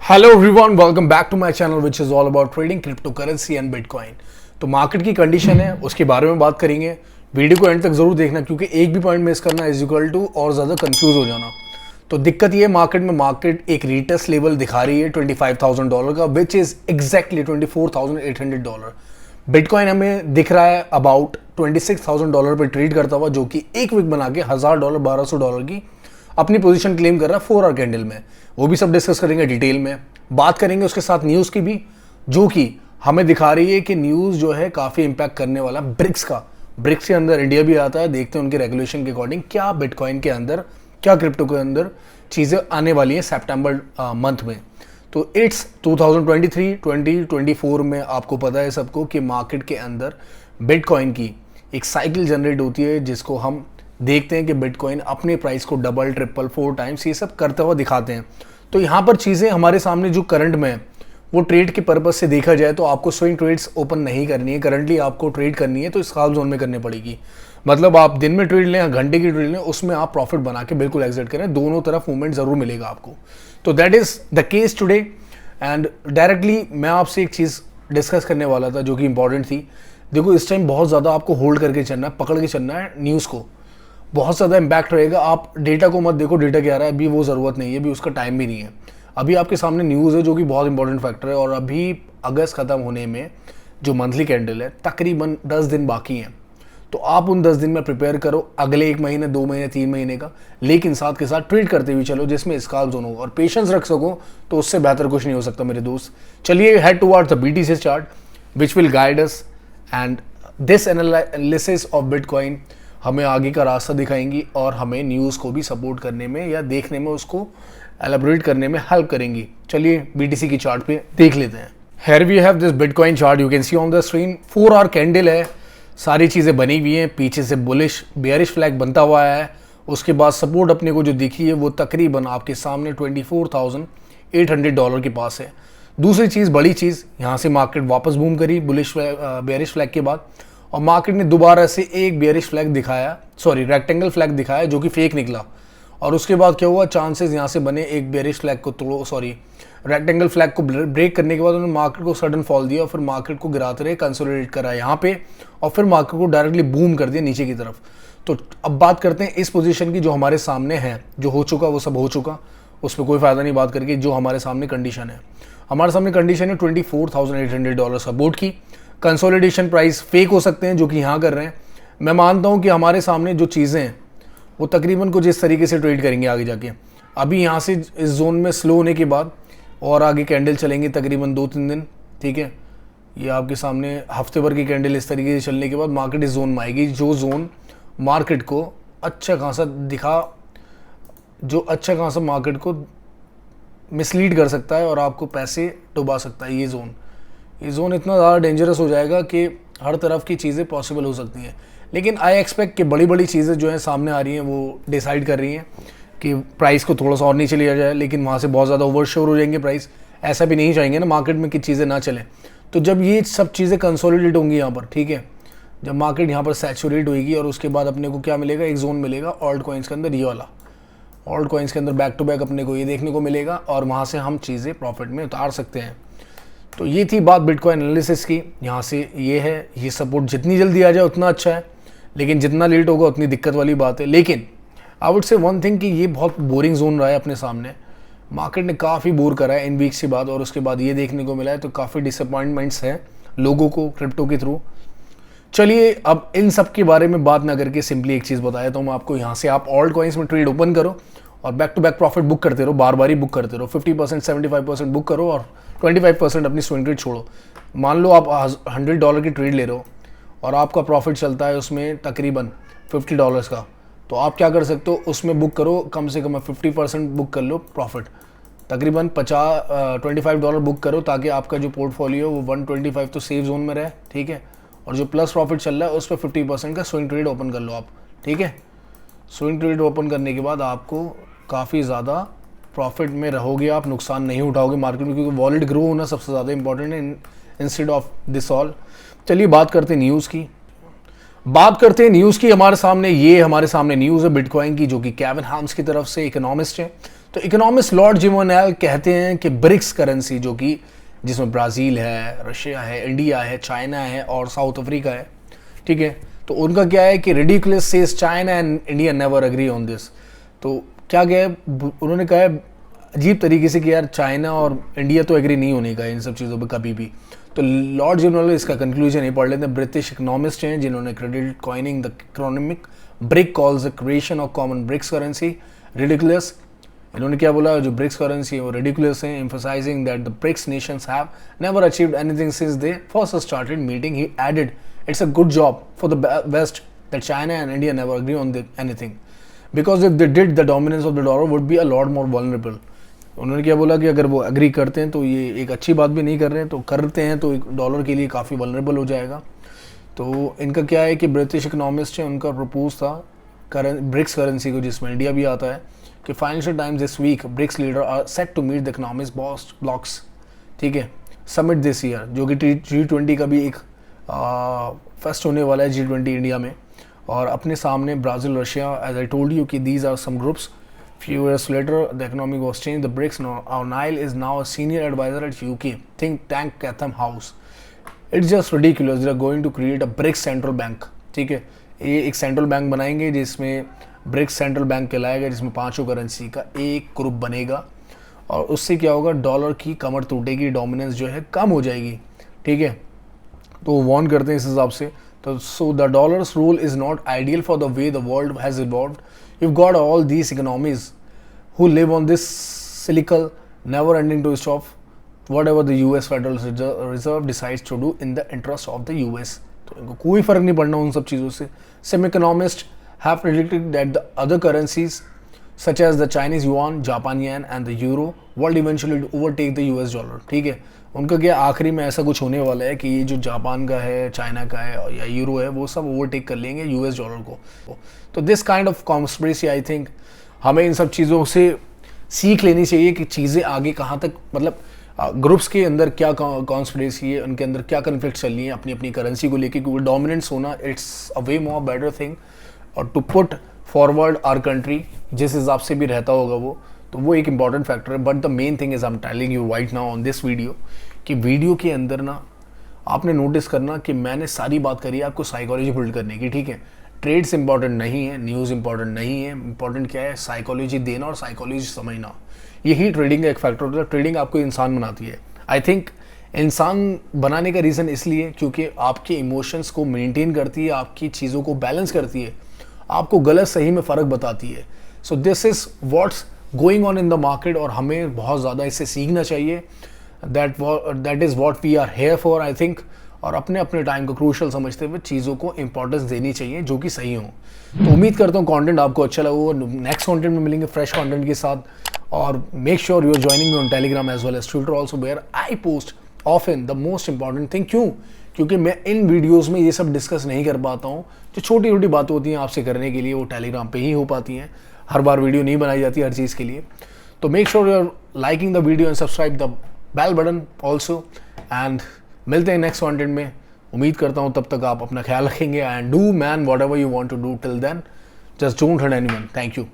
Hello everyone, welcome back to my channel which is all about trading crypto currency and bitcoin. तो market की condition है उसके बारे में बात करेंगे। वीडियो को एंड तक जरूर देखना क्योंकि एक भी पॉइंट मिस करना इज इक्वल टू और ज़्यादा कंफ्यूज हो जाना। तो दिक्कत ये मार्केट एक रीटेस्ट लेवल दिखा रही है $25,000 का, विच इज़ एग्जैक्टली $24,800। बिटकॉइन हमें दिख रहा है अबाउट $26,000 पर ट्रेड करता हुआ, जो कि एक वीक बना के $1,000 $1,200 की अपनी पोजीशन क्लेम कर रहा है 4 आवर कैंडल में। वो भी सब डिस्कस करेंगे डिटेल में, बात करेंगे उसके साथ न्यूज़ की भी, जो कि हमें दिखा रही है कि न्यूज़ जो है काफ़ी इंपैक्ट करने वाला ब्रिक्स का। ब्रिक्स के अंदर इंडिया भी आता है, देखते हैं उनके रेगुलेशन के अकॉर्डिंग क्या बिटकॉइन के अंदर, क्या क्रिप्टो के अंदर चीज़ें आने वाली हैं सितंबर मंथ में। तो इट्स 2023-2024 में आपको पता है सबको कि मार्केट के अंदर बिटकॉइन की एक साइकिल जनरेट होती है, जिसको हम देखते हैं कि बिटकॉइन अपने प्राइस को डबल ट्रिपल 4 टाइम्स ये सब करते हुए दिखाते हैं। तो यहाँ पर चीज़ें हमारे सामने जो करंट में है वो ट्रेड के पर्पज़ से देखा जाए तो आपको स्विंग ट्रेड्स ओपन नहीं करनी है। करंटली आपको ट्रेड करनी है तो स्काल्प जोन में करनी पड़ेगी। मतलब आप दिन में ट्रेड लें या घंटे की ट्रेड लें, उसमें आप प्रॉफिट बना के बिल्कुल एग्जिट करें, दोनों तरफ मूवमेंट ज़रूर मिलेगा आपको। तो that is the case today. And directly मैं आपसे एक चीज़ डिस्कस करने वाला था जो कि इंपॉर्टेंट थी। देखो, इस टाइम बहुत ज़्यादा आपको होल्ड करके चलना है, पकड़ के चलना है न्यूज़ को। बहुत ज़्यादा इम्पैक्ट रहेगा। आप डेटा को मत देखो, डेटा क्या आ रहा है अभी वो ज़रूरत नहीं है, अभी उसका टाइम भी नहीं है। अभी आपके सामने न्यूज़ है जो कि बहुत इंपॉर्टेंट फैक्टर है। और अभी अगस्त ख़त्म होने में जो मंथली कैंडल है तकरीबन 10 दिन बाकी हैं। तो आप उन 10 दिन में प्रिपेयर करो अगले 1 महीने 2 महीने 3 महीने का, लेकिन साथ के साथ ट्रेड करते हुए चलो जिसमें स्काल्प जोन हो और पेशेंस रख सको। तो उससे बेहतर कुछ नहीं हो सकता मेरे दोस्त। चलिए head towards the BTC chart which will guide us, and this analysis of bitcoin हमें आगे का रास्ता दिखाएंगी और हमें न्यूज़ को भी सपोर्ट करने में या देखने में, उसको एलेबोरेट करने में हेल्प करेंगी। चलिए BTC की चार्ट पे देख लेते हैं। Here we have this bitcoin chart, you can see on the screen. 4 hour candle है, सारी चीज़ें बनी हुई हैं, पीछे से बुलिश बेयरिश फ्लैग बनता हुआ है। उसके बाद सपोर्ट अपने को जो दिखी है वो तकरीबन आपके सामने $24,800 के पास है। दूसरी चीज़, बड़ी चीज़, यहाँ से मार्केट वापस बूम करी बुलिश बेयरिश फ्लैग के बाद, और मार्केट ने दोबारा से एक बेयरिश फ्लैग दिखाया, सॉरी रेक्टेंगल फ्लैग दिखाया जो कि फेक निकला। और उसके बाद क्या हुआ, चांसेस यहाँ से बने एक बेयरिश फ्लैग को तोड़ो, सॉरी रेक्टेंगल फ्लैग को ब्रेक करने के बाद उन्होंने मार्केट को सडन फॉल दिया और फिर मार्केट को गिराते रहे, कंसोलिडेट करा यहाँ पे, और फिर मार्केट को डायरेक्टली बूम कर दिया नीचे की तरफ। तो अब बात करते हैं इस पोजीशन की जो हमारे सामने है। जो हो चुका वो सब हो चुका, उस पर कोई फ़ायदा नहीं बात करके। जो हमारे सामने कंडीशन है, हमारे सामने कंडीशन है $24,800 सपोर्ट की। कंसोलिडेशन प्राइस फेक हो सकते हैं जो कि यहाँ कर रहे हैं। मैं मानता हूँ कि हमारे सामने जो चीज़ें हैं वो तकरीबन कुछ इस तरीके से ट्रेड करेंगे आगे जाके। अभी यहाँ से इस जोन में स्लो होने के बाद और आगे कैंडल चलेंगे तकरीबन 2-3 दिन, ठीक है। ये आपके सामने हफ्ते भर की कैंडल इस तरीके से चलने के बाद मार्केट इस जोन में आएगी, जो जोन मार्केट को अच्छा खासा मार्केट को मिसलीड कर सकता है और आपको पैसे डुबा सकता है। ये जोन इतना ज़्यादा डेंजरस हो जाएगा कि हर तरफ की चीज़ें पॉसिबल हो सकती हैं। लेकिन आई एक्सपेक्ट कि बड़ी बड़ी चीज़ें जो हैं सामने आ रही हैं वो डिसाइड कर रही हैं कि प्राइस को थोड़ा सा और नीचे लिया जाए, लेकिन वहाँ से बहुत ज़्यादा ओवरशोर हो जाएंगे प्राइस। ऐसा भी नहीं चाहेंगे ना मार्केट में कि चीज़ें ना चलें। तो जब ये सब चीज़ें कंसोलिडेट होंगी यहाँ पर, ठीक है, जब मार्केट यहाँ पर सैचुरेट होगी और उसके बाद अपने को क्या मिलेगा, एक जोन मिलेगा ऑल्ट कॉइन्स के अंदर, ये वाला ऑल्ट कॉइन्स के अंदर बैक टू बैक अपने को ये देखने को मिलेगा और वहाँ से हम चीज़ें प्रॉफिट में उतार सकते हैं। तो ये थी बात बिटकॉइन एनालिसिस की। यहाँ से ये है, ये सपोर्ट जितनी जल्दी आ जाए उतना अच्छा है, लेकिन जितना लेट होगा उतनी दिक्कत वाली बात है। लेकिन I would say one thing कि ये बहुत बोरिंग जोन रहा है अपने सामने। मार्केट ने काफ़ी बोर करा है इन वीक्स के बाद और उसके बाद ये देखने को मिला है, तो काफ़ी डिसअपॉइंटमेंट्स हैं लोगों को क्रिप्टो के थ्रू। चलिए अब इन सब के बारे में बात ना करके सिंपली एक चीज़ बताया तो मैं आपको, यहाँ से आप ऑल्ट कॉइन्स में ट्रेड ओपन करो और back to back profit book करते रहो, बार बार ही बुक करते रहो। 50% 75% बुक करो और 25% अपनी स्विंग ट्रेड छोड़ो। मान लो आप $100 की ट्रेड ले रहे हो और आपका प्रॉफिट चलता है उसमें तकरीबन $50 का, तो आप क्या कर सकते हो, उसमें बुक करो कम से कम 50% बुक कर लो प्रॉफिट, तकरीबन $25 बुक करो, ताकि आपका जो पोर्टफोलियो वो 125 तो सेफ जोन में रहे, ठीक है। और जो प्लस प्रॉफिट चल रहा है उस पर 50% का स्विंग ट्रेड ओपन कर लो आप, ठीक है। स्विंग ट्रेड ओपन करने के बाद आपको काफ़ी ज़्यादा प्रॉफिट में रहोगे, आप नुकसान नहीं उठाओगे मार्केट में, क्योंकि वॉलेट ग्रो होना सबसे ज़्यादा इंपॉर्टेंट है इंस्टेड ऑफ दिस ऑल। चलिए बात करते हैं न्यूज़ की। हमारे सामने न्यूज़ है बिटकॉइन की, जो कि केविन हार्म्स की तरफ से इकोनॉमिस्ट है। तो इकोनॉमिस्ट लॉर्ड जिमोनेल कहते हैं कि ब्रिक्स करेंसी, जो कि जिसमें ब्राज़ील है, रशिया है, इंडिया है, चाइना है और साउथ अफ्रीका है, ठीक है, तो उनका क्या है कि ridiculous says China and India never agree on this. तो क्या गया, उन्होंने कहा है अजीब तरीके से कि यार चाइना और इंडिया तो एग्री नहीं होने का इन सब चीज़ों पे कभी भी। तो लॉर्ड जिमोनेल इसका कंक्लूजन ही पढ़ लेते हैं। ब्रिटिश इकोनॉमिस्ट हैं जिन्होंने credit coining the economic BRIC calls the creation of common BRICS currency ridiculous. इन्होंने क्या बोला, जो ब्रिक्स करेंसी है वो रिडिकुलस है, emphasizing that the BRICS nations have never achieved anything since they first started meeting. He added it's a good job for the west that China and India never agree on anything because if they did the dominance of the dollar would be a lot more vulnerable. उन्होंने क्या बोला कि अगर वो agree करते हैं तो ये एक अच्छी बात भी नहीं कर रहे हैं, तो करते हैं तो डॉलर के लिए काफ़ी वल्नरेबल हो जाएगा। तो इनका क्या है कि ब्रिटिश इकोनॉमिस्ट है, उनका प्रपोज था ब्रिक्स करेंसी को, जिसमें इंडिया भी आता है, कि Financial Times this week BRICS leader are set to meet the economics blocs, ठीक है, समिट दिस ईयर, जो कि G20 का भी एक फेस्ट होने वाला है, G20 इंडिया में। और अपने सामने Brazil, Russia, as I told you कि these are some groups. Few years later, the economy was changed. The BRICS, Nile is now a senior advisor at UK think tank Chatham House. It's just ridiculous. They are going to create a BRICS central bank. ठीक है, ये एक central bank बनाएंगे जिसमें BRICS central bank कहलाएगा, जिसमें पांचों currency का एक ग्रुप बनेगा। और उससे क्या होगा, डॉलर की कमर टूटेगी, डोमिनेंस जो है कम हो जाएगी, ठीक है। तो वार्न करते हैं इस हिसाब से। तो so the dollars rule is not ideal for the way the world has evolved. You've got all these economies who live on this cyclical, never ending to stop whatever the US Federal Reserve decides to do in the interest of the US. तो इनको कोई फर्क नहीं पड़ना उन सब चीज़ों से। Some economists have predicted that the other currencies such as the Chinese yuan, Japan yen and the euro will eventually overtake the US dollar, ठीक है। उनका क्या आखिरी में ऐसा कुछ होने वाला है कि ये जो जापान का है, चाइना का है या यूरो है, वो सब ओवरटेक कर लेंगे यूएस डॉलर को। तो this kind of conspiracy, I think हमें इन सब चीज़ों से सीख लेनी चाहिए कि चीज़ें आगे कहाँ तक, मतलब ग्रुप्स के अंदर क्या कॉन्स्पिरेसी है, उनके अंदर क्या कन्फ्लिक्ट चल रही है अपनी अपनी करेंसी को लेके, क्योंकि डोमिनेंस होना it's a way more better thing और to put forward our country जिस हिसाब से भी रहता होगा वो एक इंपॉर्टेंट फैक्टर है। But the main thing is I am telling you right now on this video कि वीडियो के अंदर ना आपने नोटिस करना कि मैंने सारी बात करी है आपको साइकोलॉजी बिल्ड करने की, ठीक है। ट्रेड्स इंपॉर्टेंट नहीं है, न्यूज़ इंपॉर्टेंट नहीं है, इंपॉर्टेंट क्या है, साइकोलॉजी देना और साइकोलॉजी समझना। यही ट्रेडिंग का एक फैक्टर होता है। ट्रेडिंग आपको इंसान बनाती है। आई थिंक इंसान बनाने का रीज़न इसलिए क्योंकि आपके इमोशंस को मेंटेन करती है, आपकी चीज़ों को बैलेंस करती है, आपको गलत सही में फ़र्क बताती है। So this is what's going on in the market और हमें बहुत ज़्यादा इससे सीखना चाहिए। That is what we are here for, I think. और अपने अपने टाइम को क्रूशल समझते हुए चीज़ों को इंपॉर्टेंस देनी चाहिए जो कि सही हो। तो उम्मीद करता हूँ कंटेंट आपको अच्छा लगा। नेक्स्ट कंटेंट में मिलेंगे फ्रेश कंटेंट के साथ। और make sure you are joining me on Telegram as well as Twitter also, where I post often the most important thing. क्यों? क्योंकि मैं इन वीडियोज़ में ये सब डिस्कस नहीं कर पाता हूँ। जो छोटी छोटी बातें होती हैं आपसे करने के लिए वो टेलीग्राम पे ही हो पाती हैं। हर बार वीडियो नहीं बनाई जाती हर चीज़ के लिए। तो make sure you are liking the video and subscribe the bell button also. And मिलते हैं नेक्स्ट कंटेंट में। उम्मीद करता हूँ तब तक आप अपना ख्याल रखेंगे। And do man whatever you want to do till then, just don't hurt anyone. Thank you.